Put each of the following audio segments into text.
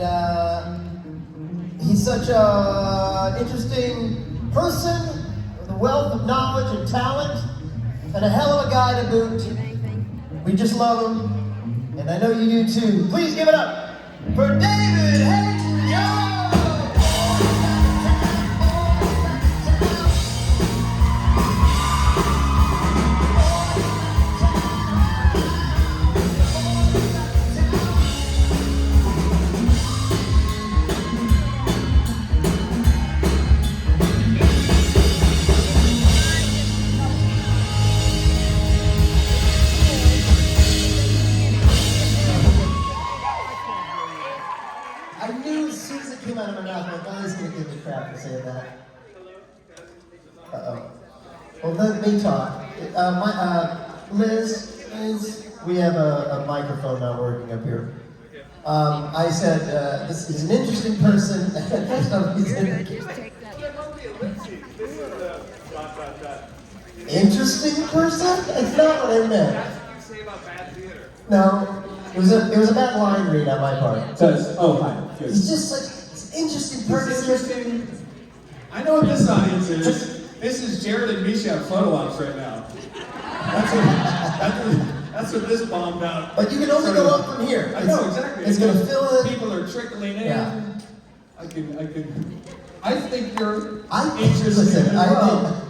And he's such an interesting person with a wealth of knowledge and talent, and a hell of a guy to boot. We just love him, and I know you do too. Please give it up for David Hadyn-Jones! I knew as soon as it came out of my mouth, my guy's gonna give me crap for saying that. Uh-oh. Well, let me talk. Liz, we have a microphone not working up here. I said, this is an interesting person. Interesting person? That's not what I meant. No. It was a bad line read on my part. Hi. Good. He's just like, it's an interesting person. Interesting. I know what this audience is. This is Jared and Misha at photo ops right now. That's what this bombed out. But you can only go up from here. I know, exactly. It's going to fill it. People are trickling in. Yeah. I think you're Listen, interesting as well.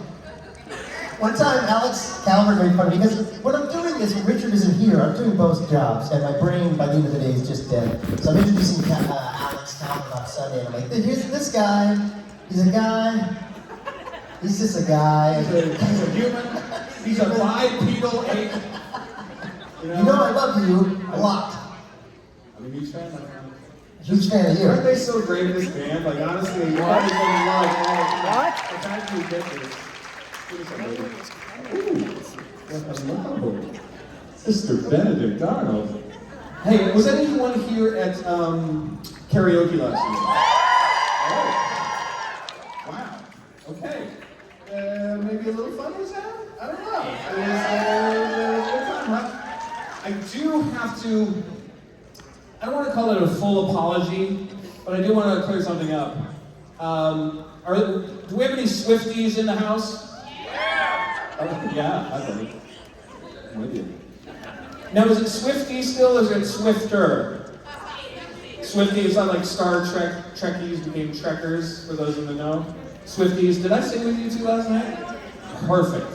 One time, Alex Calvert made fun of me because what I'm doing is when Richard isn't here, I'm doing both jobs, and my brain by the end of the day is just dead. So I'm introducing Alex Calvert on Sunday, and I'm like, here's this guy. He's a guy. He's just a guy. He's a human. He's a bipedal ape. You know I love you a lot. I'm a huge fan of them. Huge fan of you. Aren't they so great in this band? Like, honestly, you probably don't love what? The fact that we get this. Ooh, hello. Mr. Benedict Arnold. Hey, was anyone here at karaoke last night? Oh. Wow. Okay. Maybe a little fun was had? I don't know. It was a good time, huh? I do have to, I don't want to call it a full apology, but I do want to clear something up. Do we have any Swifties in the house? Yeah, I believe. I'm with you. Now, is it Swifty still, or is it Swifter? Swifty is not like Star Trek, Trekkies became Trekkers, for those in the know. Swifties, did I sing with you two last night? Perfect.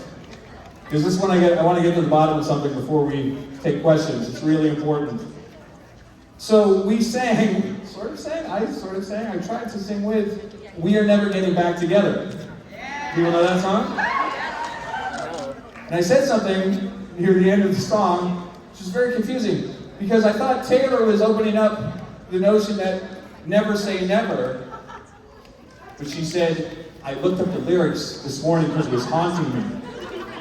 Because this one I want to get to the bottom of something before we take questions. It's really important. So we sang, I tried to sing with We Are Never Getting Back Together. People know that song? And I said something near the end of the song, which is very confusing, because I thought Taylor was opening up the notion that never say never, but she said, I looked up the lyrics this morning because it was haunting me.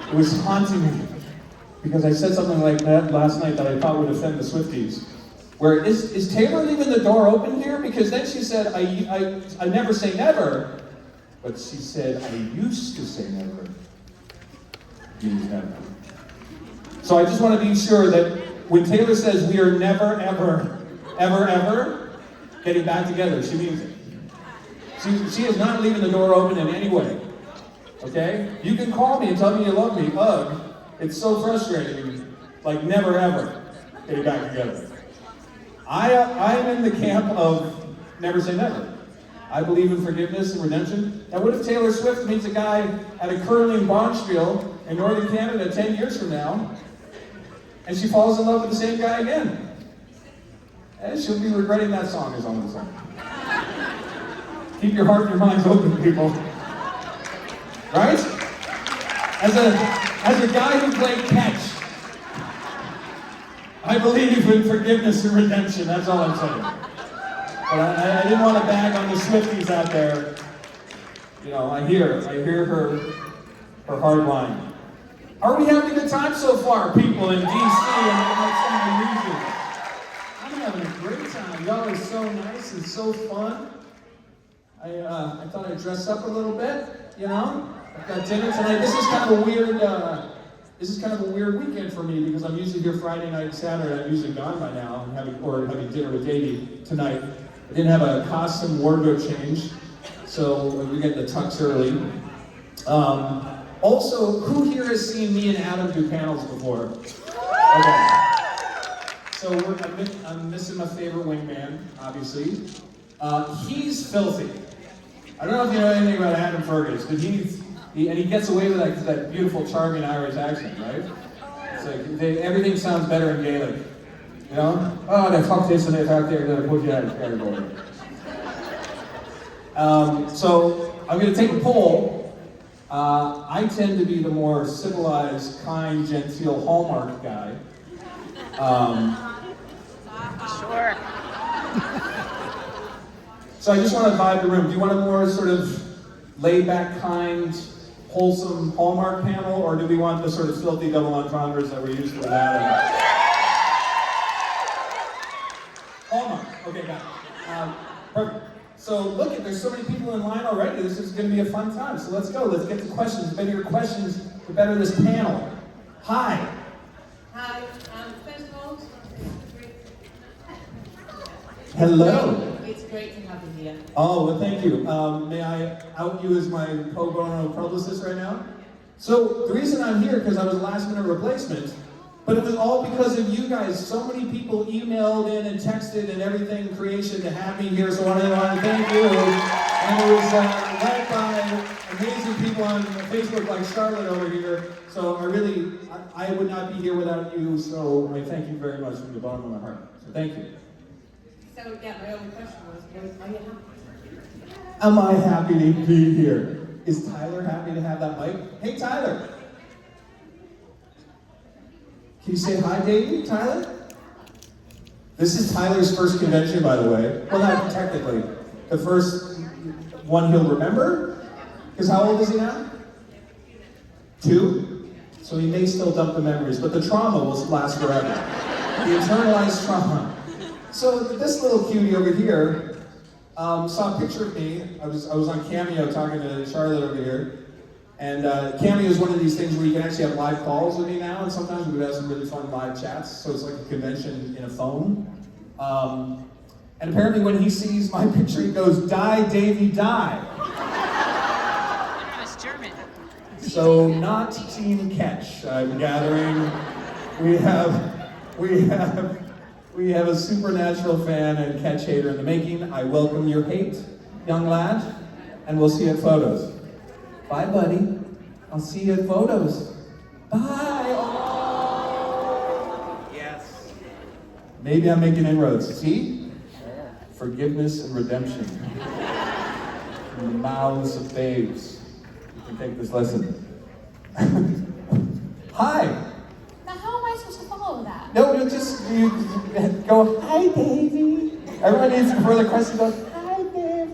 It was haunting me, because I said something like that last night that I thought would offend the Swifties. Where, is Taylor leaving the door open here? Because then she said, I never say never, but she said, I used to say never. Means never. So I just want to be sure that when Taylor says we are never, ever, ever, ever getting back together, she means it. She is not leaving the door open in any way. Okay? You can call me and tell me you love me. Ugh. It's so frustrating. Like never, ever getting back together. I am in the camp of never say never. I believe in forgiveness and redemption. And what if Taylor Swift meets a guy at a curling bonspiel in Northern Canada 10 years from now, and she falls in love with the same guy again? And she'll be regretting that song, is all I'm saying. Keep your heart and your minds open, people. Right? As a guy who played catch, I believe in forgiveness and redemption, that's all I'm saying. But I didn't want to bag on the Swifties out there. You know, I hear her hard line. Are we having a good time so far, people in DC and outside the region? I'm having a great time. Y'all are so nice and so fun. I thought I'd dress up a little bit, you know? I've got dinner tonight. This is kind of a weird weekend for me because I'm usually here Friday night and Saturday. I'm usually gone by now. I'm having dinner with Davey tonight. I didn't have a costume wardrobe change, so we get the tux early. Also, who here has seen me and Adam do panels before? Okay. So I'm missing my favorite wingman, obviously. He's filthy. I don't know if you know anything about Adam Fergus, but he gets away with that beautiful, charming Irish accent, right? It's like everything sounds better in Gaelic. You know? Oh, they fuck this and they fuck there, they put you out of category. So I'm going to take a poll. I tend to be the more civilized, kind, genteel Hallmark guy. Sure. So I just want to vibe the room. Do you want a more sort of laid-back, kind, wholesome Hallmark panel, or do we want the sort of filthy double entendres that we're used to with Adam? Hallmark. Okay, got it. Perfect. So look, there's so many people in line already. This is going to be a fun time. So let's go. Let's get to questions. The better your questions, the better this panel. Hi. Hi. First of all, Hello. it's great to have you here. Oh, well, thank you. May I out you as my pro bono publicist right now? So the reason I'm here, because I was a last minute replacement, but it was all because of you guys. So many people emailed in and texted and everything creation to have me here, so I want to thank you. And it was led by amazing people on Facebook like Charlotte over here. So I would not be here without you, so I thank you very much from the bottom of my heart. So thank you. So yeah, my only question was, are you happy? Am I happy to be here? Is Tyler happy to have that mic? Hey, Tyler. Can you say hi, Davey, Tyler? This is Tyler's first convention, by the way. Well, not technically. The first one he'll remember? Because how old is he now? 2? So he may still dump the memories, but the trauma will last forever. The internalized trauma. So this little cutie over here saw a picture of me. I was on Cameo talking to Charlotte over here. And Cameo is one of these things where you can actually have live calls with me now, and sometimes we have some really fun live chats, so it's like a convention in a phone. And apparently when he sees my picture, he goes, "Die, Davey, die." It's German. So not Team Catch, I'm gathering. We have a Supernatural fan and Catch hater in the making. I welcome your hate, young lad, and we'll see you at photos. Bye, buddy. I'll see you at photos. Bye. Oh. Yes. Maybe I'm making inroads. See? Forgiveness and redemption. From the mouths of babes. You can take this lesson. Hi. Now, how am I supposed to follow that? No, you go, hi, baby. Everyone needs to further question goes, hi, baby.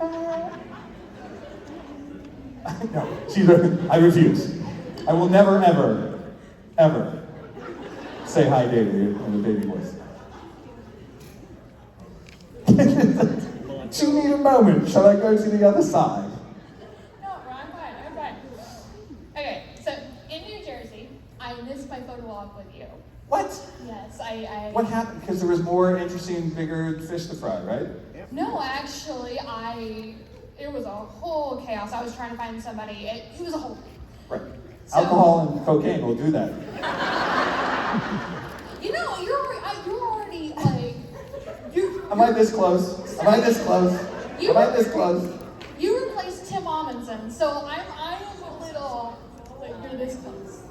No, I refuse. I will never, ever, ever say hi, David, in the baby voice. Do you need a moment? Shall I go to the other side? No, I'm fine. Okay, so in New Jersey, I missed my photo op with you. What? Yes, I What happened? Because there was more interesting, bigger fish to fry, right? No, actually, it was a whole chaos. I was trying to find somebody. It was a whole thing. Right. So- Alcohol and cocaine will do that. You know, you're already like Am I this close? Am I this close? Am I this close? You replaced Tim Amundsen, so I am a little like you're this close.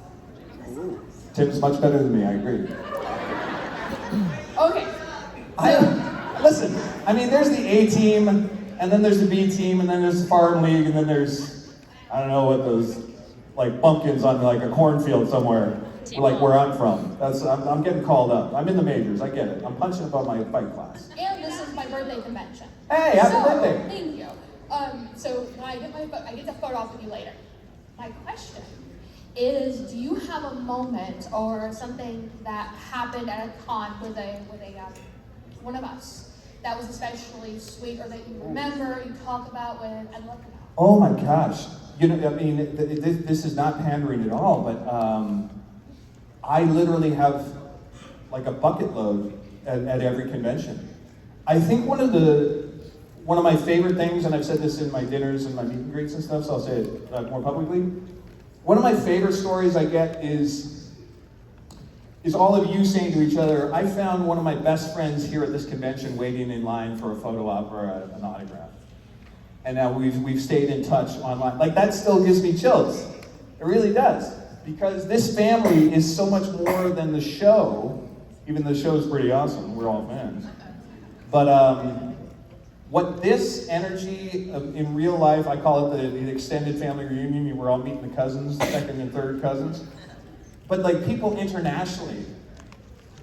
Tim's much better than me, I agree. Okay. Listen, I mean, there's the A team, and then there's the B team, and then there's the farm league, and then there's, I don't know what those, like bumpkins on like a cornfield somewhere, like where I'm from. I'm getting called up. I'm in the majors, I get it. I'm punching above my fight class. And this is my birthday convention. Hey, happy birthday. Thank you. So when I get the photo off with you later. My question is, do you have a moment or something that happened at a con with one of us that was especially sweet, or that you remember, you talk about with? I'd love to know. Oh my gosh. You know, I mean, this is not pandering at all, but I literally have like a bucket load at every convention. I think one of the one of my favorite things, and I've said this in my dinners and my meet and greets and stuff, so I'll say it more publicly. One of my favorite stories I get is all of you saying to each other, I found one of my best friends here at this convention waiting in line for a photo op or an autograph. And now we've stayed in touch online. Like, that still gives me chills. It really does. Because this family is so much more than the show, even though the show's pretty awesome, we're all fans. But what this energy in real life, I call it the extended family reunion, we're all meeting the cousins, second and third cousins. But like people internationally,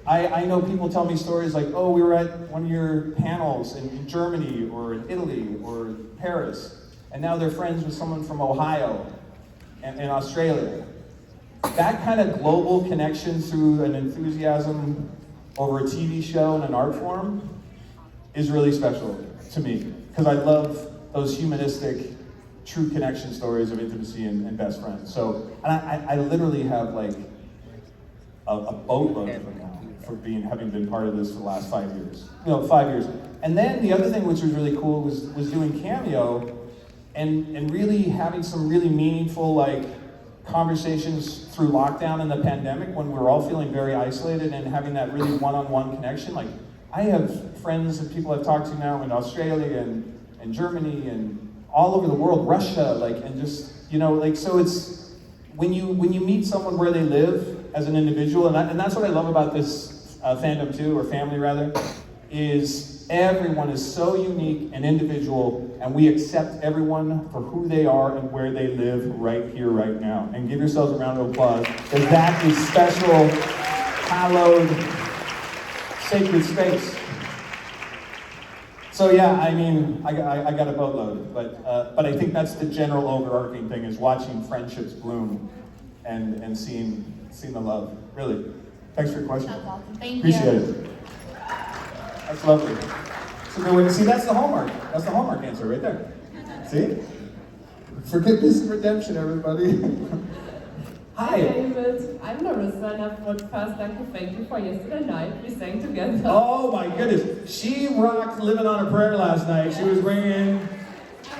I know people tell me stories like, oh, we were at one of your panels in Germany or in Italy or Paris, and now they're friends with someone from Ohio and Australia. That kind of global connection through an enthusiasm over a TV show and an art form is really special to me, because I love those humanistic, true connection stories of intimacy and best friends. So, and I literally have like a boatload of them now for having been part of this for the last 5 years. 5 years. And then the other thing which was really cool was doing Cameo and really having some really meaningful like conversations through lockdown and the pandemic when we were all feeling very isolated and having that really one-on-one connection. Like, I have friends and people I've talked to now in Australia and Germany and all over the world, Russia, like, and just, so it's, when you meet someone where they live as an individual, and that's what I love about this fandom too, or family rather, is everyone is so unique and individual, and we accept everyone for who they are and where they live right here, right now. And give yourselves a round of applause, because that is special, hallowed, sacred space. So yeah, I mean, I got a boatload, but I think that's the general overarching thing, is watching friendships bloom and seeing the love. Really. Thanks for your question. That's awesome. Thank Appreciate you. it. That's lovely. So good way to see, that's the Hallmark. That's the Hallmark answer right there. See? Forgiveness and redemption, everybody. Hi. Hi David, I'm Larissa, and I thought first thank you for yesterday night. We sang together. Oh my goodness. She rocked Living on a Prayer last night. She was bringing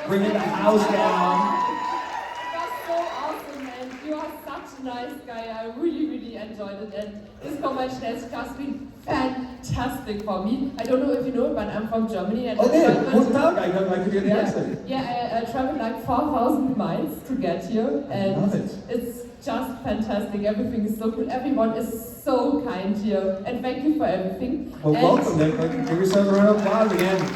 the house down. It was so awesome, and you are such a nice guy. I really enjoyed it, and this convention has just been fantastic for me. I don't know if you know it, but I'm from Germany. And Okay, guten Tag. I could hear the accent. Yeah, I traveled like 4,000 miles to get here, and I love it. it's just fantastic. Everything is so cool. Everyone is so kind here, and thank you for everything. Well, and welcome. Then give yourself a round of applause again. And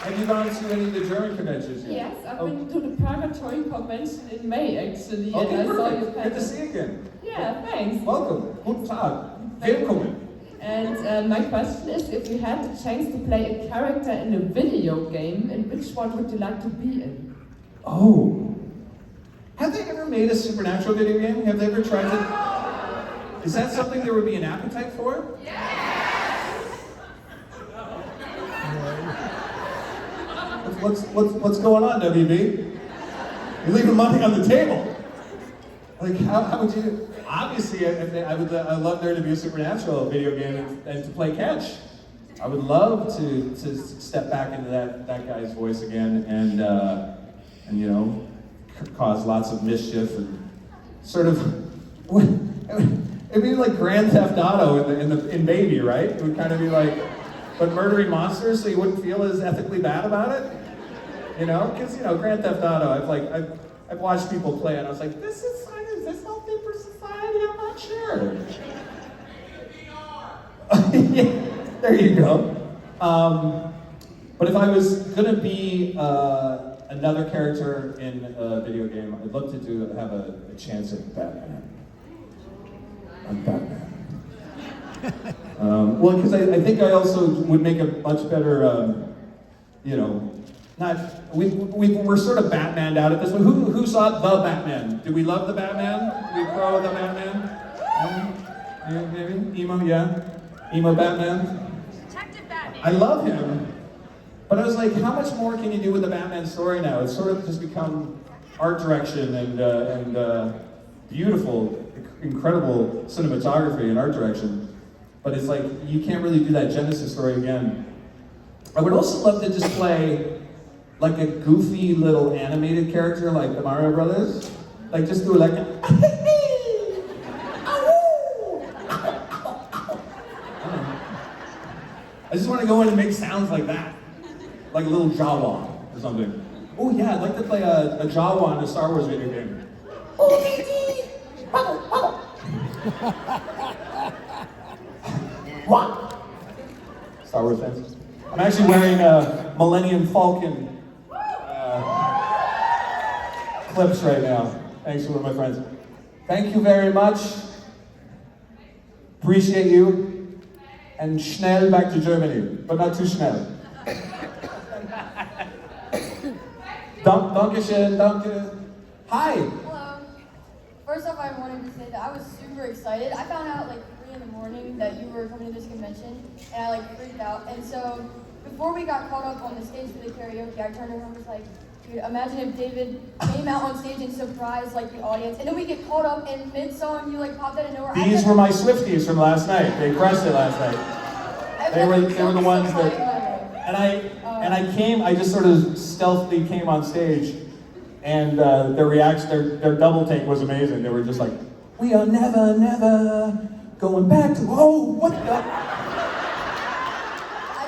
Have you gone to any of the German conventions yet? yes, I've been to the Purgatory Convention in May actually, Okay, and I saw you. perfect. Good to see you again. Yeah, thanks. Welcome. Guten Tag. Willkommen. And my question is, if you had the chance to play a character in a video game, in which one would you like to be in? Oh. Have they ever made a Supernatural video game? Have they ever tried to? Is that something there would be an appetite for? What's going on, WB? You're leaving money on the table. Like, how would you? Obviously, I would love there to be a Supernatural video game and to play catch. I would love to step back into that guy's voice again and cause lots of mischief and sort of. It'd be like Grand Theft Auto in Baby, right? It would kind of be like, but murdering monsters, so you wouldn't feel as ethically bad about it. Because Grand Theft Auto, I've watched people play and I was like, is this healthy for society? I'm not sure. Yeah, there you go. But if I was gonna be another character in a video game, I'd love to have a chance at Batman. I'm Batman. Well, because I think I also would make a much better, we're sort of Batmaned out at this one. Who saw the Batman? Do we love the Batman? Do we pro the Batman? Yeah, maybe? Emo, yeah? Emo Batman? Detective Batman. I love him, but I was like, how much more can you do with the Batman story now? It's sort of just become art direction and beautiful, incredible cinematography and art direction. But it's like, you can't really do that Genesis story again. I would also love to just play like a goofy little animated character like the Mario Brothers. Like just do like a I just want to go in and make sounds like that. Like a little Jawa or something. Oh yeah, I'd like to play a Jawa in a Star Wars video game. What? Star Wars fans? I'm actually wearing a Millennium Falcon clips right now. Thanks to one of my friends. Thank you very much. Appreciate you. And schnell back to Germany, but not too schnell. Dankeschön, danke. Hi. Hello. First off, I wanted to say that I was super excited. I found out like 3 in the morning that you were coming to this convention, and I like freaked out. And so before we got caught up on the stage for the karaoke, I turned around and was like, dude, imagine if David came out on stage and surprised like the audience, and then we get caught up in mid-song, you like popped out of nowhere. These were my Swifties from last night. They crushed it last night. They were the ones that, and I just sort of stealthily came on stage, and their reaction, their double take was amazing. They were just like, we are never, never going back to, oh, what the? I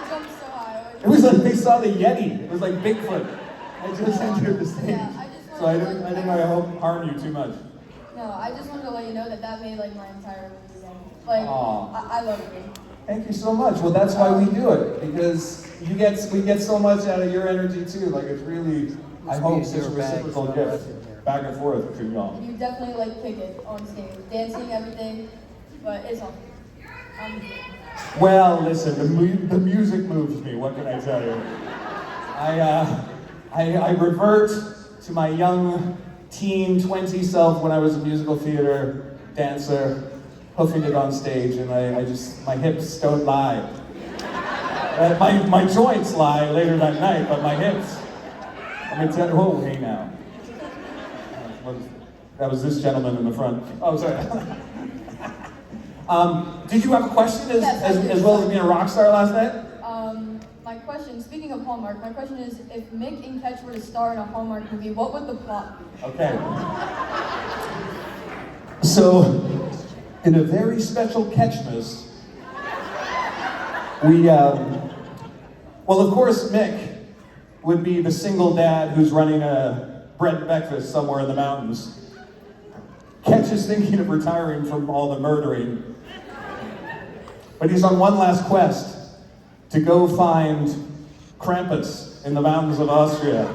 jumped so high. It was like they saw the Yeti. It was like Bigfoot. I just entered the stage. Yeah, So I didn't want to harm you too much. No, I just wanted to let you know that that made like my entire weekend. Like, Aw. I love you. Thank you so much. Well, that's why we do it, because we get so much out of your energy too. Like it's really, I hope it's a reciprocal gift, back and forth between y'all. You definitely like kick it on stage, dancing, everything, but it's on. Well, listen, the music moves me. What can I tell you? I revert to my young teen 20 self when I was a musical theater dancer, hoofing it on stage, and my hips don't lie. My joints lie later that night, but my hips. I mean, oh, hey now. That was this gentleman in the front. Oh, sorry. Did you have a question as well as being a rock star last night? My question, speaking of Hallmark, my question is, if Mick and Ketch were to star in a Hallmark movie, what would the plot be? Okay. So, in a very special Catchmas, we, well, of course, Mick would be the single dad who's running a bread and breakfast somewhere in the mountains. Ketch is thinking of retiring from all the murdering, but he's on one last quest to go find Krampus in the mountains of Austria.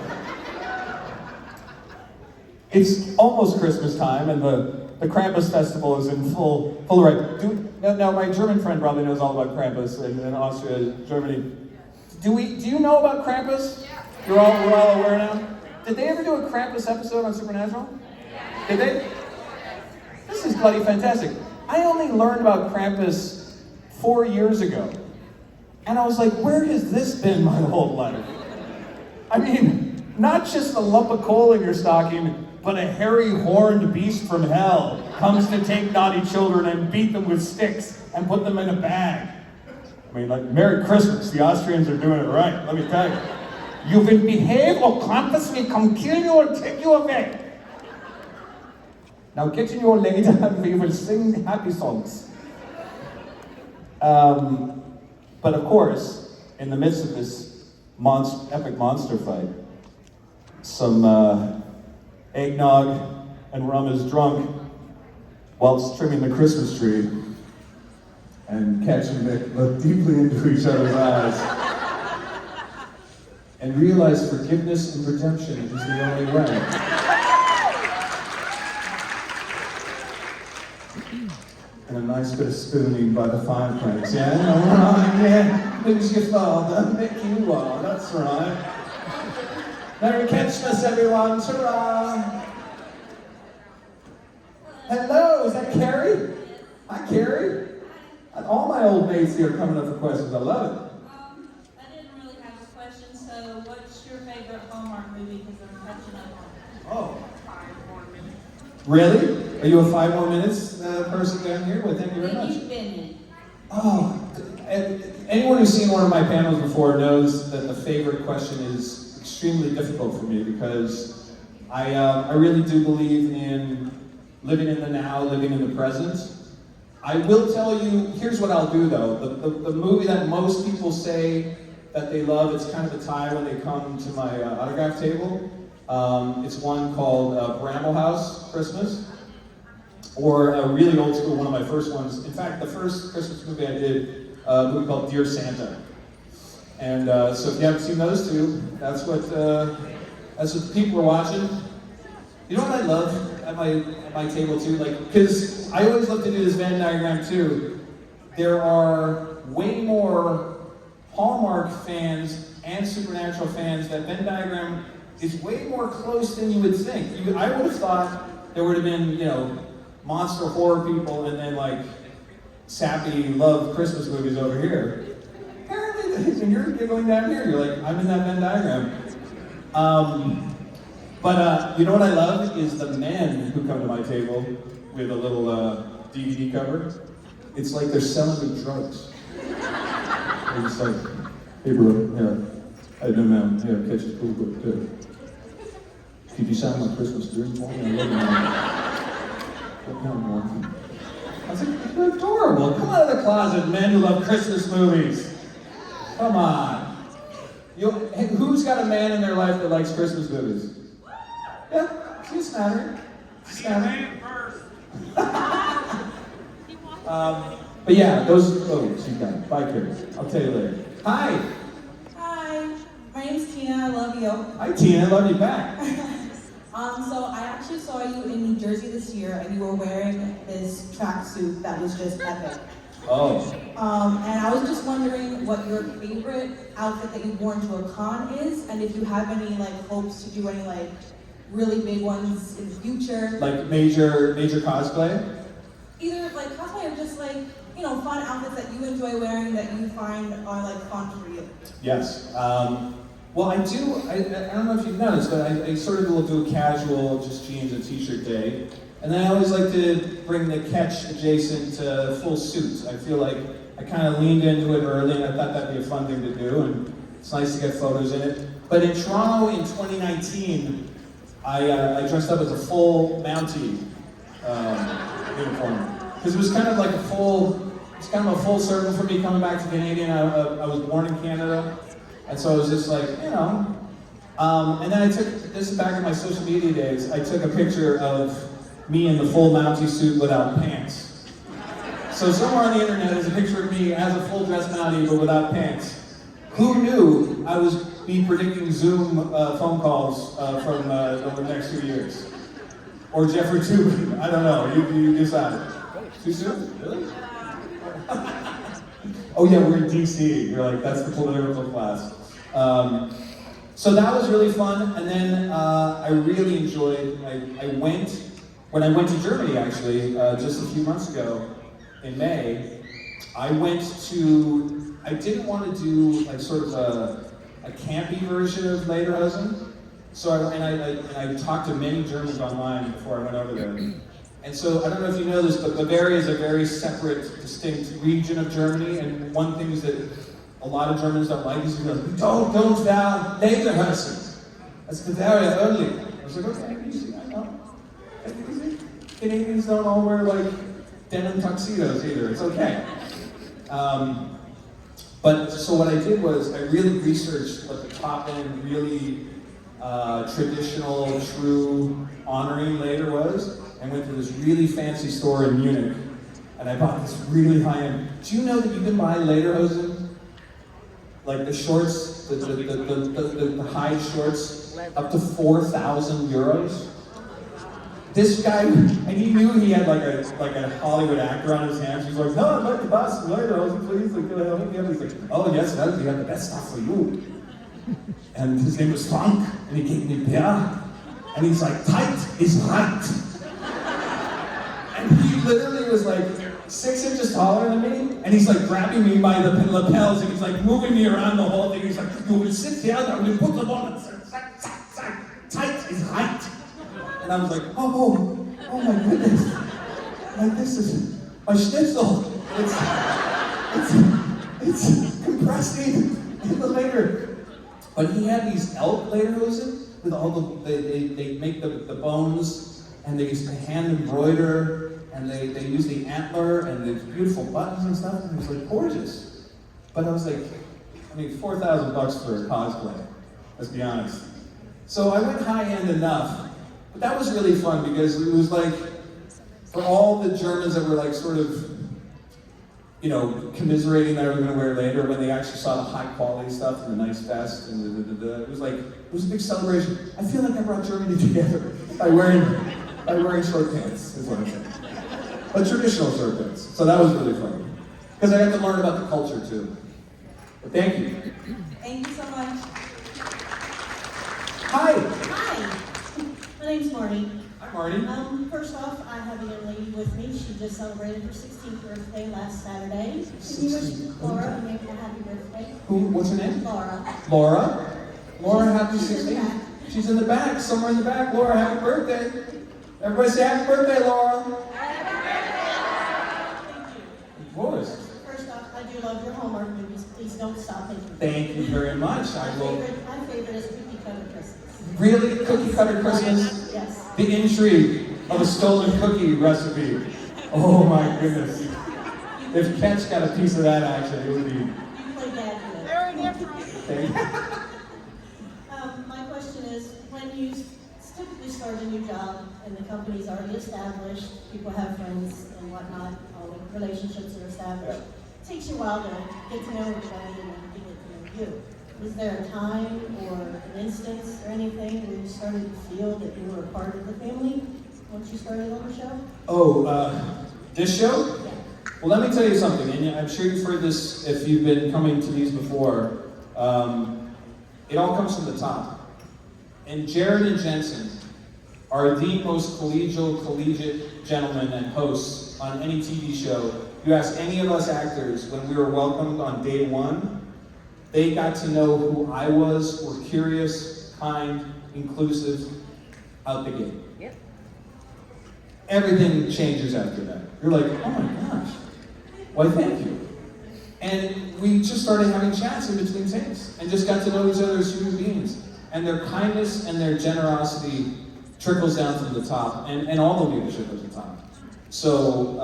It's almost Christmas time, and the Krampus festival is in full right. Now, my German friend probably knows all about Krampus in Austria, Germany. Do you know about Krampus? Yeah. We're all aware now? Did they ever do a Krampus episode on Supernatural? Yeah. Did they? This is bloody fantastic. I only learned about Krampus 4 years ago. And I was like, where has this been my whole life? I mean, not just a lump of coal in your stocking, but a hairy horned beast from hell comes to take naughty children and beat them with sticks and put them in a bag. I mean, like, Merry Christmas, the Austrians are doing it right, let me tell you. You will behave or Krampus will come kill you or take you away. Now get in your later and we will sing happy songs. But of course, in the midst of this epic monster fight, some eggnog and rum is drunk whilst trimming the Christmas tree, and Ketch and Mick look deeply into each other's eyes and realize forgiveness and redemption is the only way. And a nice bit of spooning by the fireplace. Yeah, all right, yeah. Who's your father? Mick, you are, that's right. Merry Catchmas, everyone, ta-ra! Hello, is that Carrie? Hi, Carrie. All my old mates here are coming up for questions, I love it. I didn't really have a question, so what's your favorite Hallmark movie? Because I'm catching up on it. Oh. 5 more minutes. Really? Are you a 5 more minutes person down here? Well, thank you very much. You've been in. Oh, anyone who's seen one of my panels before knows that the favorite question is extremely difficult for me because I really do believe in living in the now, living in the present. I will tell you, here's what I'll do though. The movie that most people say that they love, it's kind of a tie when they come to my autograph table. It's one called Bramble House Christmas, or a really old school, one of my first ones. In fact, the first Christmas movie I did, a movie called Dear Santa. And so if you haven't seen those two, that's what the people are watching. You know what I love at my table too? Like, because I always love to do this Venn diagram too. There are way more Hallmark fans and Supernatural fans. That Venn diagram is way more close than you would think. I would have thought there would have been, you know, monster horror people and then like sappy love Christmas movies over here. Apparently, when you're giggling down here, you're like, I'm in that Venn diagram. But you know what I love is the men who come to my table with a little DVD cover. It's like they're selling me drugs. They're just like, hey bro, yeah, I know man, yeah, catch is cool, but could you sign my Christmas dream for me? I love you. What kind of one? I was like, you're adorable. Come out of the closet, men who love Christmas movies. Come on. Hey, who's got a man in their life that likes Christmas movies? Yeah, she's smattering. But yeah, she's got it. Bye, Chris. I'll tell you later. Hi. Hi, my name's Tina, I love you. Hi, Tina, I love you back. So I actually saw you in New Jersey this year and you were wearing this tracksuit that was just epic. Oh. And I was just wondering what your favorite outfit that you've worn to a con is, and if you have any like hopes to do any like really big ones in the future. Like major cosplay? Either like cosplay or just like, you know, fun outfits that you enjoy wearing that you find are like fun for you. Yes. Well, I don't know if you've noticed, but I sort of will do a casual, just jeans and t-shirt day. And then I always like to bring the catch adjacent to full suits. I feel like I kind of leaned into it early and I thought that'd be a fun thing to do, and it's nice to get photos in it. But in Toronto in 2019, I dressed up as a full Mountie uniform. Because it was kind of like a full circle for me coming back to Canadian. I was born in Canada. And so I was just like, you know. And then this is back in my social media days, I took a picture of me in the full Mountie suit without pants. So somewhere on the internet is a picture of me as a full dress Mountie but without pants. Who knew I was be predicting Zoom phone calls from over the next 2 years? Or Jeffrey Tubin, I don't know, you decide. Too soon? Really? Oh yeah, we're in DC. You're like, that's the political class. So that was really fun, and then I really enjoyed, when I went to Germany actually, just a few months ago, in May, I didn't want to do like sort of a campy version of Lederhosen, so I talked to many Germans online before I went over there. And so, I don't know if you know this, but Bavaria is a very separate, distinct region of Germany, and one thing is that a lot of Germans don't like is, don't down Lederhosen. That's Bavaria only. I was like, okay, easy, I know. Canadians don't all wear like denim tuxedos either, it's okay. But so what I did was I really researched what the top end, really traditional, true honoring Leder was, and went to this really fancy store in Munich, and I bought this really high-end. Do you know that you can buy Lederhosen, like the shorts, the high shorts, up to 4,000 euros? This guy, and he knew he had like a Hollywood actor on his hands. He's like, no, I'd like to buy some Lederhosen, please. He's like, oh yes, we have the best stuff for you. And his name was Frank, and he gave me beer, and he's like, tight is right. And he literally was like 6 inches taller than me, and he's like grabbing me by the lapels, and he's like moving me around the whole thing. He's like, you will sit here, and we put them on, tight is right. And I was like, oh my goodness, like this is my schnitzel. It's compressing in the later. But he had these elk lederhosen with all they make the bones, and they used to hand embroider, and they use the antler and the beautiful buttons and stuff, and it was like gorgeous. But I was like, I mean, $4,000 for a cosplay, let's be honest. So I went high end enough, but that was really fun because it was like, for all the Germans that were like sort of, you know, commiserating that I was going to wear later, when they actually saw the high quality stuff and the nice vest and it was like, it was a big celebration. I feel like I brought Germany together by wearing short pants, is what I'm saying. But traditional short pants. So that was really fun. Because I got to learn about the culture too. But thank you. Thank you so much. Hi. Hi, my name's Marty. Hi, Marty. First off, I have a young lady with me. She just celebrated her 16th birthday last Saturday. Can you wish Laura a happy birthday? Who? What's her name? Laura. Laura. Laura, happy She's in the 16th. back. She's in the back, somewhere in the back. Laura, happy birthday. Everybody say happy birthday, Laura. Thank you. Of course. First off, I do love your Hallmark movies. Please don't stop making them. Thank you very much. I will. My favorite is Cookie Cutter Christmas. Really? Cookie cutter Christmas? Yes. The intrigue of a stolen cookie recipe. Oh my goodness. If Ketch got a piece of that action, it would be. You play dad with it. Thank you. My question is, when you typically start a new job and the company's already established, people have friends and whatnot, all the relationships are established, it takes you a while to get to know everybody and get to know you. Was there a time or an instance or anything where you started to feel that you were a part of the family once you started on the show? Oh, this show? Yeah. Well, let me tell you something, and I'm sure you've heard this if you've been coming to these before. It all comes from the top. And Jared and Jensen are the most collegiate gentlemen and hosts on any TV show. You ask any of us actors when we were welcomed on day one, they got to know who I was, were curious, kind, inclusive, out the gate. Yep. Everything changes after that. You're like, oh my gosh, why thank you. And we just started having chats in between takes and just got to know each other as human beings. And their kindness and their generosity trickles down from the top, and all the leadership at the top. So,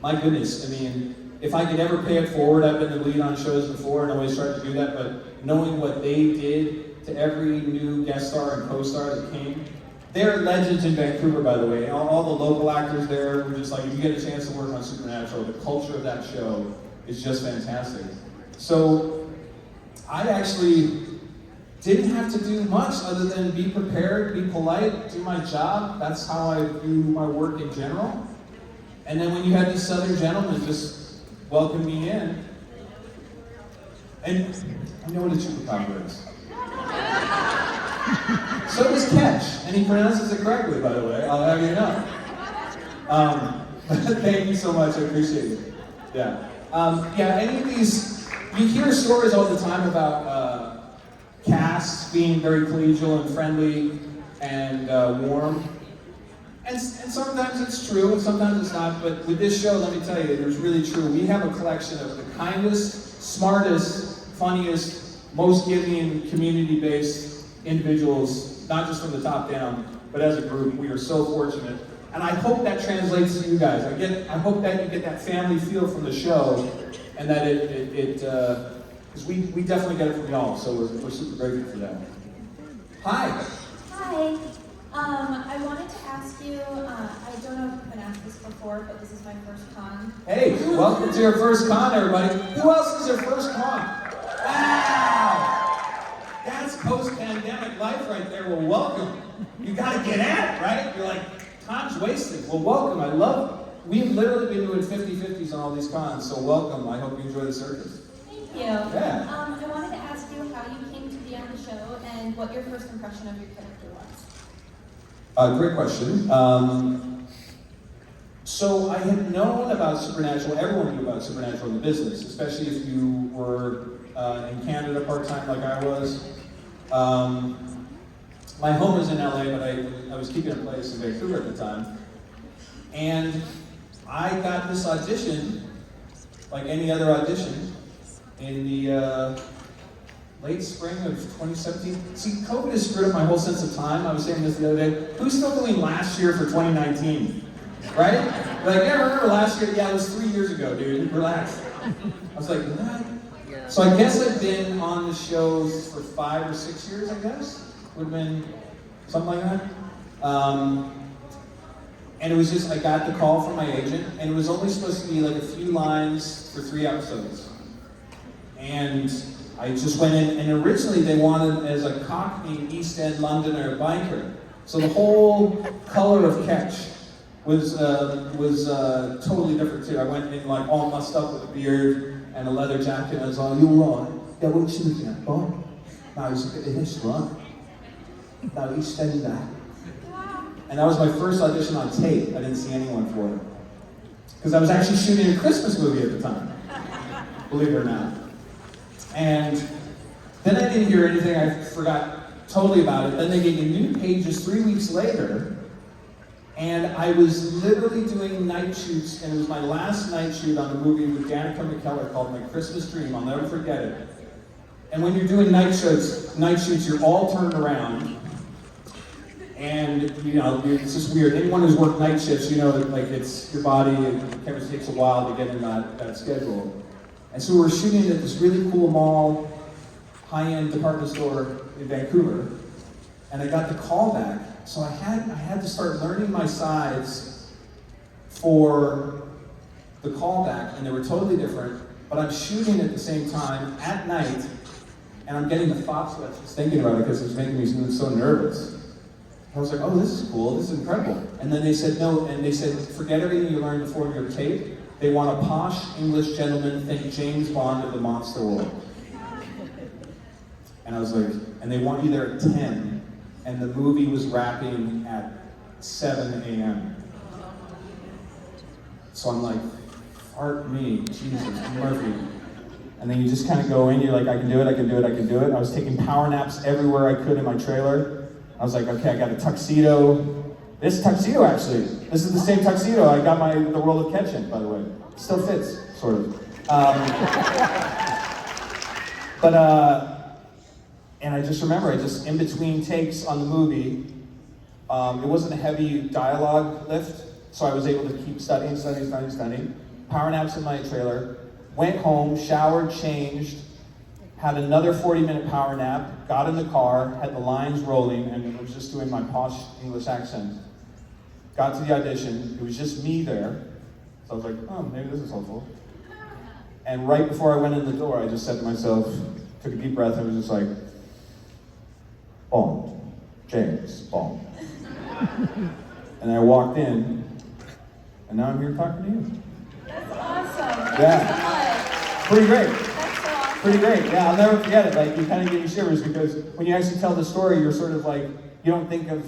my goodness, I mean, if I could ever pay it forward, I've been the lead on shows before and always tried to do that, but knowing what they did to every new guest star and co-star that came, they're legends in Vancouver, by the way. All the local actors there were just like, if you get a chance to work on Supernatural, the culture of that show is just fantastic. So, I actually didn't have to do much other than be prepared, be polite, do my job. That's how I do my work in general. And then when you had these Southern gentlemen just welcome me in, and I know what a chupacabra is. So does Ketch, and he pronounces it correctly, by the way, I'll have you know. Thank you so much, I appreciate it. Yeah. Any of these, you hear stories all the time about casts being very collegial and friendly and warm. And sometimes it's true, and sometimes it's not, but with this show, let me tell you, it was really true. We have a collection of the kindest, smartest, funniest, most giving, community-based individuals, not just from the top down, but as a group. We are so fortunate. And I hope that translates to you guys. I hope that you get that family feel from the show, and that because we definitely get it from y'all, so we're super grateful for that. Hi. Hi. I wanted to ask you, I don't know if I've been asked this before, but this is my first con. Hey, welcome to your first con, everybody. Who else is your first con? Wow! That's post-pandemic life right there. Well, welcome. You gotta get at it, right? You're like, time's wasted. Well, welcome. I love it. We've literally been doing 50-50s on all these cons, so welcome. I hope you enjoy the circus. Thank you. Yeah. I wanted to ask you how you came to be on the show and what your first impression of your character was. Great question. So I had known about Supernatural, everyone knew about Supernatural in the business, especially if you were in Canada part-time like I was. My home was in LA, but I was keeping a place in Vancouver at the time. And I got this audition, like any other audition, in the late spring of 2017. See, COVID has screwed up my whole sense of time. I was saying this the other day. Who's still doing last year for 2019? Right? Like, yeah, remember last year? Yeah, it was 3 years ago, dude. Relax. I was like, what? So I guess I've been on the shows for 5 or 6 years, I guess. Would have been something like that. And it was just, I got the call from my agent, and it was only supposed to be like a few lines for 3 episodes. And I just went in, and originally they wanted as a Cockney East End Londoner biker. So the whole color of Ketch was totally different too. I went in like all mussed up with a beard and a leather jacket, and I was like, you all right? Yeah, what are you looking at, boy? No, he's looking at this, right? No, he's standing there. And that was my first audition on tape. I didn't see anyone for it. Because I was actually shooting a Christmas movie at the time, believe it or not. And then I didn't hear anything, I forgot totally about it. Then they gave me new pages 3 weeks later, and I was literally doing night shoots, and it was my last night shoot on the movie with Danica McKellar called My Christmas Dream. I'll never forget it. And when you're doing night shoots, you're all turned around. And, you know, it's just weird. Anyone who's worked night shifts, you know that like it's your body, it kind of takes a while to get in that schedule. And so we were shooting at this really cool mall, high-end department store in Vancouver, and I got the call back. So I had to start learning my sides for the callback, and they were totally different, but I'm shooting at the same time at night, and I'm getting the thought sweats just thinking about it because it's making me so nervous. I was like, oh, this is cool, this is incredible. And then they said, no, and they said, forget everything you learned before your tape. They want a posh English gentleman, think James Bond of the monster world. And I was like, and they want you there at 10, and the movie was wrapping at 7 a.m. So I'm like, fart me, Jesus, Murphy. And then you just kind of go in, you're like, I can do it, I can do it, I can do it. I was taking power naps everywhere I could in my trailer. I was like, okay, I got a tuxedo. This tuxedo, actually. This is the same tuxedo I got the roll of Ketch in, by the way. Still fits, sort of. And I just remember, in between takes on the movie, it wasn't a heavy dialogue lift, so I was able to keep studying. Power naps in my trailer. Went home, showered, changed, had another 40-minute power nap, got in the car, had the lines rolling, and was just doing my posh English accent. Got to the audition, it was just me there, so I was like, oh, maybe this is helpful. And right before I went in the door, I just said to myself, took a deep breath, and was just like, Bond, James Bond. And I walked in, and now I'm here talking to you. That's awesome. Yeah. Pretty great. That's so awesome. Pretty great. Yeah, I'll never forget it. Like, you kind of give me shivers because when you actually tell the story, you're sort of like, you can't think of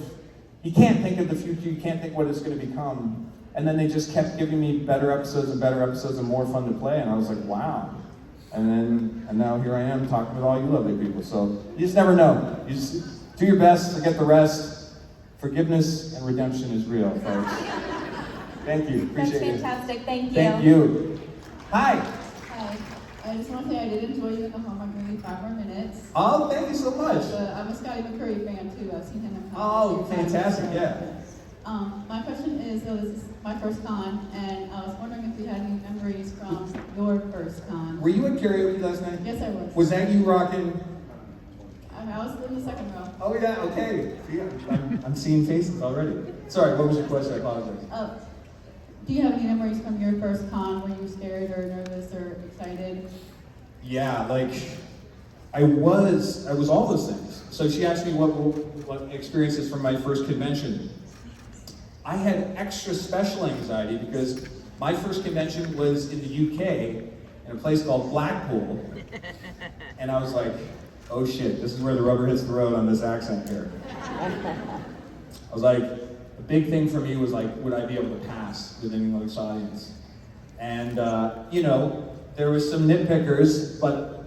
the future, you can't think what it's going to become. And then they just kept giving me better episodes and more fun to play, and I was like, wow. And now here I am talking with all you lovely people. So you just never know. You just do your best, forget the rest. Forgiveness and redemption is real, folks. Thank you. Appreciate it. That's fantastic. Thank you. Thank you. Hi. Hi. I just want to say I did enjoy you in the Hallmark movie 5 More Minutes. Oh, thank you so much. I'm a Scotty McCurry fan too. I've seen him in Oh, fantastic, yeah. My question is, so this is my first con, and I was wondering if you had any memories from your first con. Were you at karaoke last night? Yes, I was. Was that you rocking? I was in the second row. Oh yeah, okay. See, I'm seeing faces already. Sorry, what was your question? I apologize. Do you have any memories from your first con where you were scared or nervous or excited? Yeah, like I was all those things. So she asked me what experiences from my first convention. I had extra special anxiety because my first convention was in the UK in a place called Blackpool, and I was like, oh shit, this is where the rubber hits the road on this accent here. I was like, the big thing for me was like, would I be able to pass with an English audience? And there was some nitpickers, but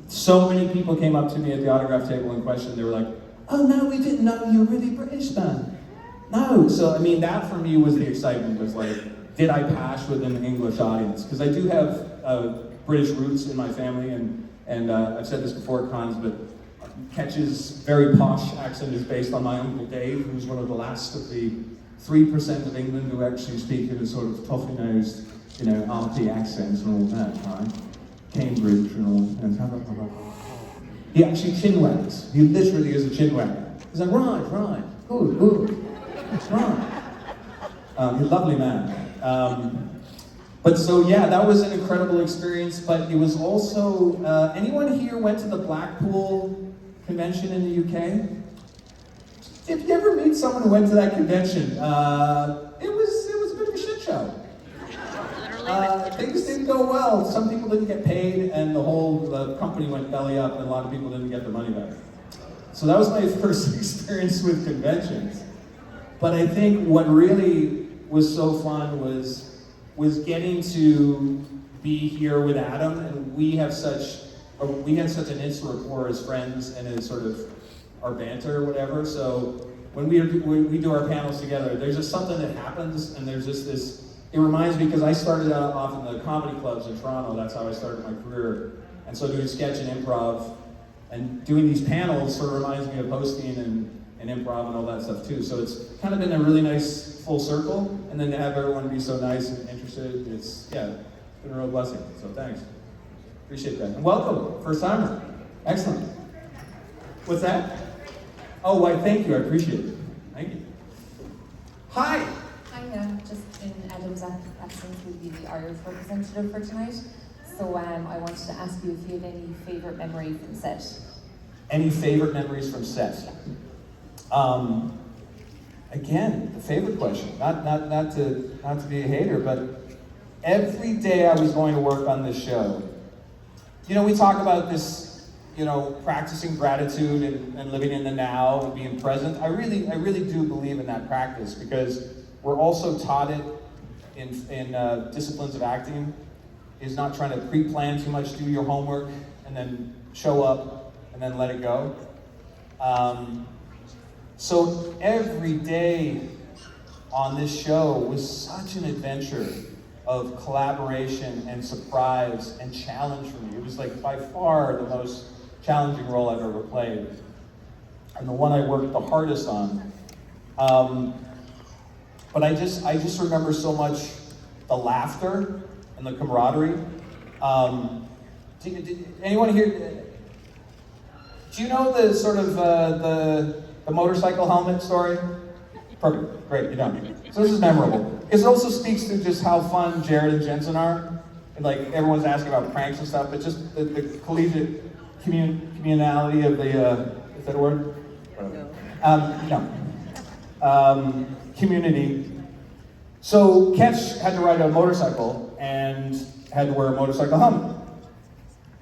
so many people came up to me at the autograph table in question. They were like, oh no, we didn't know you were really British then. No, so I mean, that for me was the excitement, was like, did I pass with an English audience? Because I do have British roots in my family, and I've said this before at cons, but Ketch's very posh accent is based on my Uncle Dave, who's one of the last of the 3% of England who actually speak in a sort of toffee-nosed, auntie accents and all that, right? Cambridge and all, and he actually chin-wags. He literally is a chin-wagger. He's like, right, good, right. He's a lovely man. But so yeah, that was an incredible experience, but it was also, anyone here went to the Blackpool convention in the UK? If you ever meet someone who went to that convention, it was a bit of a shit show. Things didn't go well. Some people didn't get paid, and the company went belly up, and a lot of people didn't get their money back. So that was my first experience with conventions. But I think what really was so fun was getting to be here with Adam, and we had such an instant rapport as friends and as sort of our banter or whatever. So when we do our panels together, there's just something that happens, and there's just this. It reminds me, because I started out off in the comedy clubs in Toronto. That's how I started my career, and so doing sketch and improv, and doing these panels sort of reminds me of hosting and improv and all that stuff too. So it's kind of been a really nice full circle, and then to have everyone be so nice and interested, it's been a real blessing. So thanks, appreciate that, and welcome, first timer, excellent. What's that? Oh, why? Thank you, I appreciate it. Thank you. Hi. Just in Adam's absence, would be the Irish representative for tonight. So I wanted to ask you if you had any favorite memory from set. Any favorite memories from set? Again, the favorite question. Not to be a hater, but every day I was going to work on this show. We talk about this, practicing gratitude and living in the now and being present. I really do believe in that practice, because we're also taught it in disciplines of acting, is not trying to pre-plan too much, do your homework, and then show up, and then let it go. So every day on this show was such an adventure of collaboration and surprise and challenge for me. It was like by far the most challenging role I've ever played, and the one I worked the hardest on. But I just remember so much the laughter and the camaraderie. Did anyone here? Do you know the sort of the motorcycle helmet story? Perfect, great, you don't. So this is memorable. Because it also speaks to just how fun Jared and Jensen are. And like everyone's asking about pranks and stuff, but just the collegiate communality of the, is that a word? No. Community. So Ketch had to ride a motorcycle and had to wear a motorcycle helmet.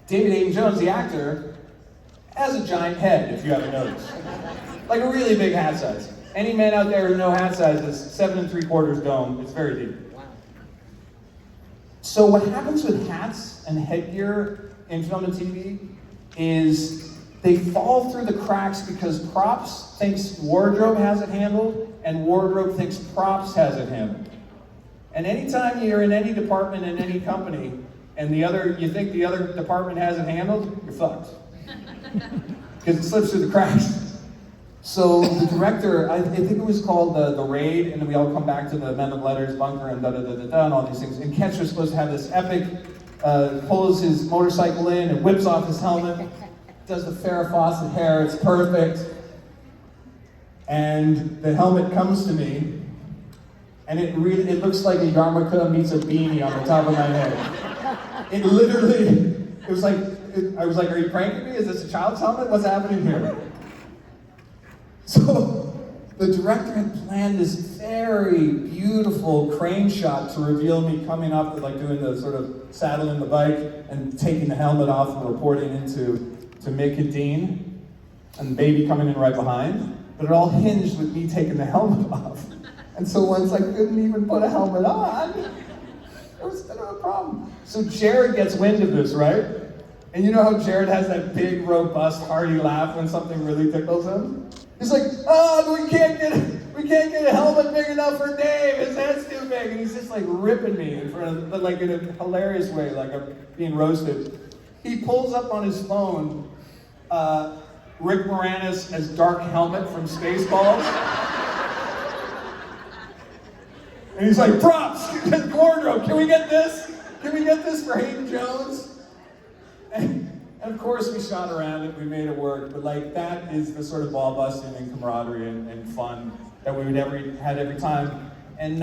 David Hadyn-Jones, the actor, has a giant head, if you haven't noticed. Like a really big hat size. Any man out there who knows hat size is 7 3/4 dome. It's very deep. So what happens with hats and headgear in film and TV is they fall through the cracks because props thinks wardrobe has it handled, and wardrobe thinks props has it handled. And anytime you're in any department in any company, and you think the other department has it handled, you're fucked. Because it slips through the cracks. So the director, I think it was called the Raid, and then we all come back to the Men of Letters bunker and da-da-da-da-da and all these things. And Ketch was supposed to have this epic, pulls his motorcycle in and whips off his helmet, does the Farrah Fawcett hair, it's perfect. And the helmet comes to me, and it looks like a yarmulke meets a beanie on the top of my head. It literally, it was like, I was like, are you pranking me? Is this a child's helmet? What's happening here? So the director had planned this very beautiful crane shot to reveal me coming up with like doing the sort of saddling the bike and taking the helmet off and reporting into Mick and Dean, and the baby coming in right behind. But it all hinged with me taking the helmet off. And so once I couldn't even put a helmet on, it was a bit of a problem. So Jared gets wind of this, right? And you know how Jared has that big, robust, hearty laugh when something really tickles him? He's like, oh, we can't we can't get a helmet big enough for Dave. His head's too big. And he's just like ripping me in front of, but like in a hilarious way, like I'm being roasted. He pulls up on his phone, Rick Moranis as Dark Helmet from Spaceballs. And he's like, props, wardrobe, can we get this? Can we get this for Hadyn-Jones? And of course we shot around it, we made it work, but like that is the sort of ball busting and camaraderie and fun that we would had every time. And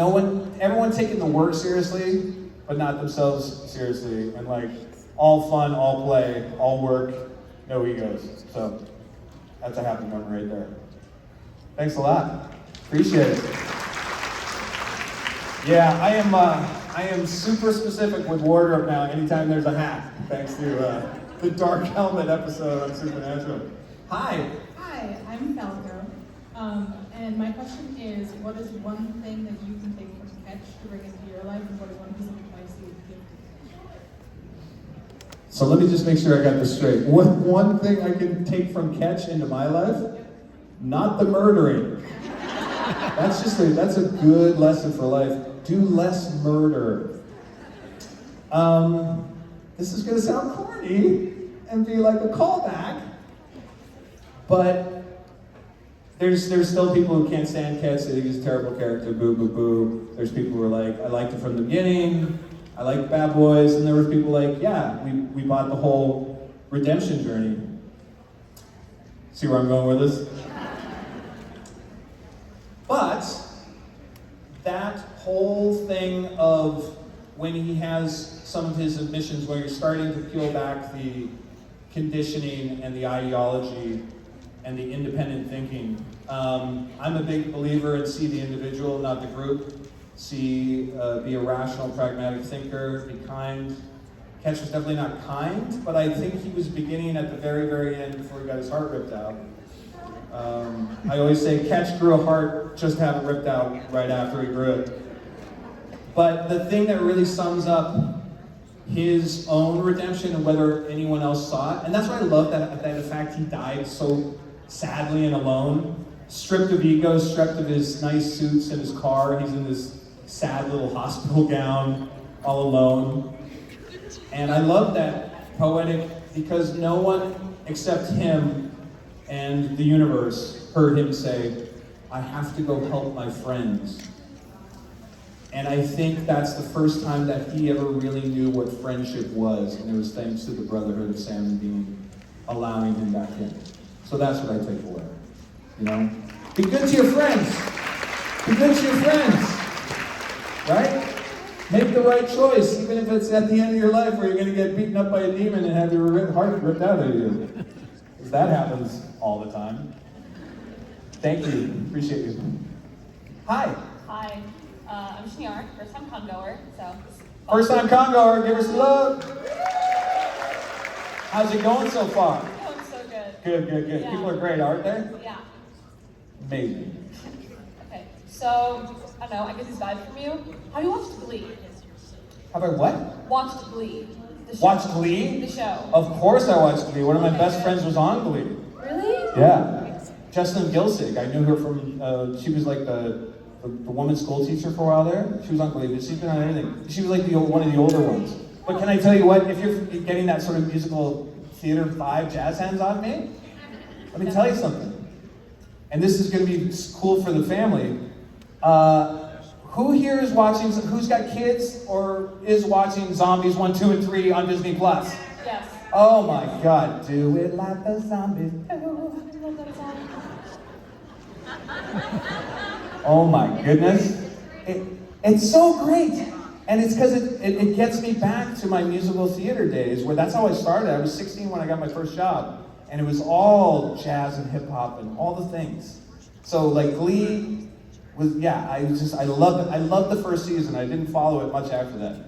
everyone taking the work seriously, but not themselves seriously. And like all fun, all play, all work, no egos. So that's a happy moment right there. Thanks a lot, appreciate it. Yeah, I am super specific with wardrobe now anytime there's a hat, thanks to the Dark Helmet episode on Supernatural. Hi. Hi, I'm Falco. And my question is, what is one thing that you can take from Catch to bring into your life, and what is one piece of advice you would give to? So let me just make sure I got this straight. What one thing I can take from Catch into my life? Not the murdering. That's a good lesson for life. Do less murder. This is gonna sound corny and be like a callback, but there's still people who can't stand Catch. They think he's a terrible character, boo, boo, boo. There's people who are like, I liked it from the beginning, I like Bad Boys, and there were people like, yeah, we bought the whole redemption journey. See where I'm going with this? But that whole thing of when he has some of his admissions where you're starting to peel back the conditioning and the ideology and the independent thinking. I'm a big believer in see the individual, not the group. Be a rational, pragmatic thinker, be kind. Catch was definitely not kind, but I think he was beginning at the very, very end before he got his heart ripped out. I always say Catch grew a heart, just have it ripped out right after he grew it. But the thing that really sums up his own redemption and whether anyone else saw it, and that's why I love that the fact he died so sadly and alone, stripped of ego, stripped of his nice suits and his car. He's in this sad little hospital gown, all alone. And I love that poetic, because no one except him and the universe heard him say, I have to go help my friends. And I think that's the first time that he ever really knew what friendship was, and it was thanks to the Brotherhood of Sam and Dean allowing him back in. So that's what I take away, you know? Be good to your friends. Be good to your friends, right? Make the right choice, even if it's at the end of your life where you're gonna get beaten up by a demon and have your heart ripped out of you. Because that happens all the time. Thank you, appreciate you. Hi. Hi, I'm Shaniar, first time congoer, so. First time congoer, give us some love. How's it going so far? Going so good. Good, good, good. Yeah. People are great, aren't they? Yeah. Amazing. Okay, so, I don't know, I guess it's vibe from you. How do you watch Glee? Have I what? Watched Glee. The show. Watched Glee? The show. Of course I watched Glee. One of my best friends was on Glee. Really? Yeah. Jessalyn Gilsig. I knew her from, she was like the woman's school teacher for a while there. She was on Glee, but she's been on everything. She was like one of the older ones. But can I tell you what, if you're getting that sort of musical theater vibe, jazz hands on me, let me tell you something. And this is gonna be cool for the family. Who here is watching, who's got kids or is watching Zombies 1, 2, and 3 on Disney Plus? Yes. Oh my God, do it like the zombies do. Oh my goodness. It's so great. And it's because it gets me back to my musical theater days, where that's how I started. I was 16 when I got my first job. And it was all jazz and hip hop and all the things. So like Glee was, yeah, I loved it. I loved the first season. I didn't follow it much after that.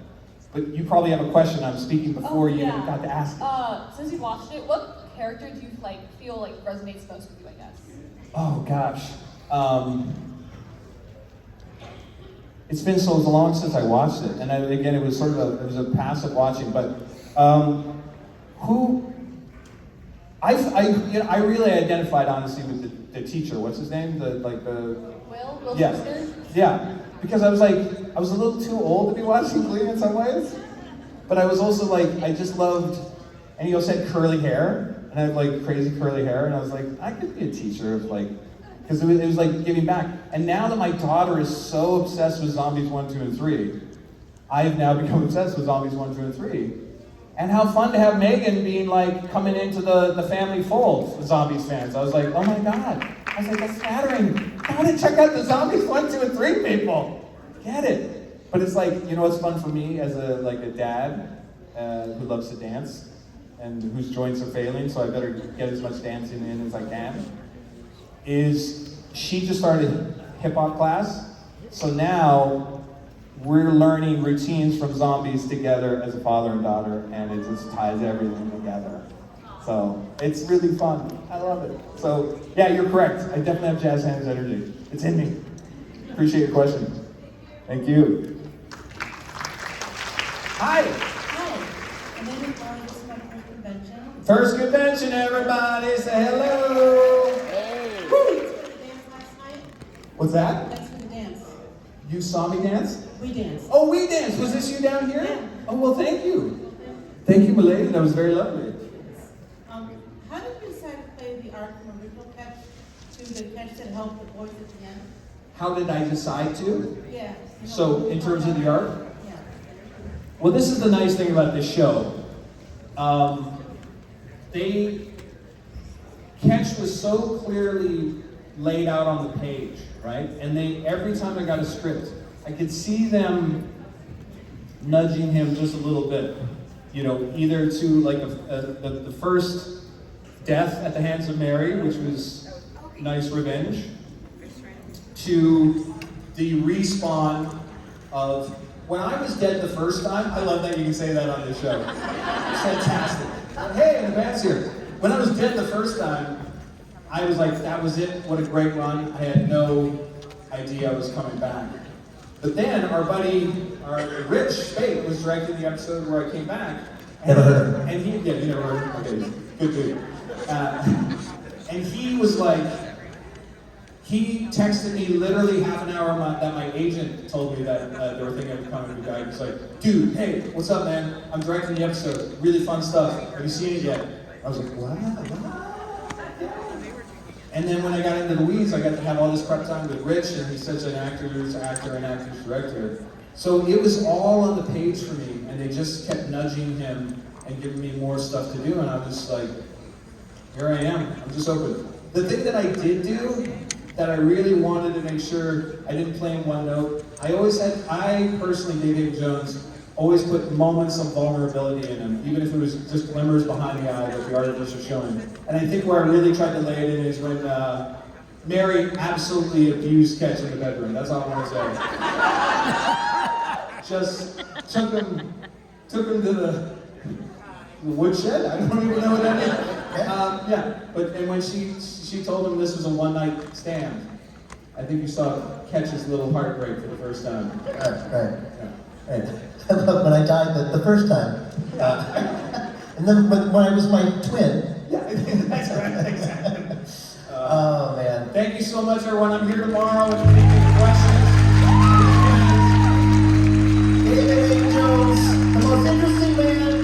But you probably have a question. I'm speaking before you got to ask it. Since you watched it, what character do you feel like resonates most with you, I guess? Oh gosh. It's been so long since I watched it, and again, it was sort of a passive watching. But I really identified honestly with the teacher. What's his name? Will Yeah. Shakespeare? Yeah, because I was a little too old to be watching Glee in some ways, but I was also like, I just loved, and he also had curly hair, and I have like crazy curly hair, and I was like, I could be a teacher of like, because it was like giving back. And now that my daughter is so obsessed with Zombies 1, 2, and 3, I have now become obsessed with Zombies 1, 2, and 3. And how fun to have Megan being like, coming into the family fold, Zombies fans. I was like, oh my God. I was like, that's flattering. Gotta check out the Zombies 1, 2, and 3 people. Get it. But it's like, you know what's fun for me as a dad who loves to dance and whose joints are failing, so I better get as much dancing in as I can, is she just started hip hop class. So now we're learning routines from Zombies together as a father and daughter, and it just ties everything together. So it's really fun. I love it. So yeah, you're correct. I definitely have jazz hands energy. It's in me. Appreciate your question. Thank you. Hi. Hi. My name is Molly. This is my first convention. First convention, everybody. Say hello. Hey. Woo! Dance last night. What's that? Thanks for the dance. You saw me dance? We danced. Oh, we danced. Was this you down here? Yeah. Oh, well, thank you. Thank you, milady. That was very lovely. How did you decide to play the arc from original catch to the catch that helped the boys at the end? How did I decide to? Yeah. So, in terms of the art? Yeah. Well, this is the nice thing about this show. Catch was so clearly laid out on the page, right? And every time I got a script, I could see them nudging him just a little bit, you know, either to like the first death at the hands of Mary, which was nice revenge, to the respawn of when I was dead the first time. I love that you can say that on this show. It's fantastic. Hey, in advance here. When I was dead the first time, I was like, that was it. What a great run. I had no idea I was coming back. But then our buddy, Rich Spate, was directing the episode where I came back. Never heard of him. And you never heard of him? Okay, good dude. And he was like, he texted me literally half an hour that my agent told me that they were thinking of becoming a guy. He was like, dude, hey, what's up, man? I'm directing the episode. Really fun stuff. Have you seen it yet? I was like, what? And then when I got into the weeds, I got to have all this prep time with Rich, and he's such an actor and actor's director. So it was all on the page for me, and they just kept nudging him and giving me more stuff to do, and I was like, here I am, I'm just open. The thing that I did do, that I really wanted to make sure I didn't play in one note, I personally, Hadyn-Jones, always put moments of vulnerability in him, even if it was just glimmers behind the eye that the artists are showing. And I think where I really tried to lay it in is when Mary absolutely abused Catch in the bedroom. That's all I want to say. Just took him to the woodshed. I don't even know what that is. And when she told him this was a one-night stand, I think you saw Catch's little heartbreak for the first time. Right. When I died the first time. And then when I was my twin. Yeah, that's right, exactly. Oh, man. Thank you so much, everyone. I'm here tomorrow if you have any questions. Hadyn-Jones, the most interesting man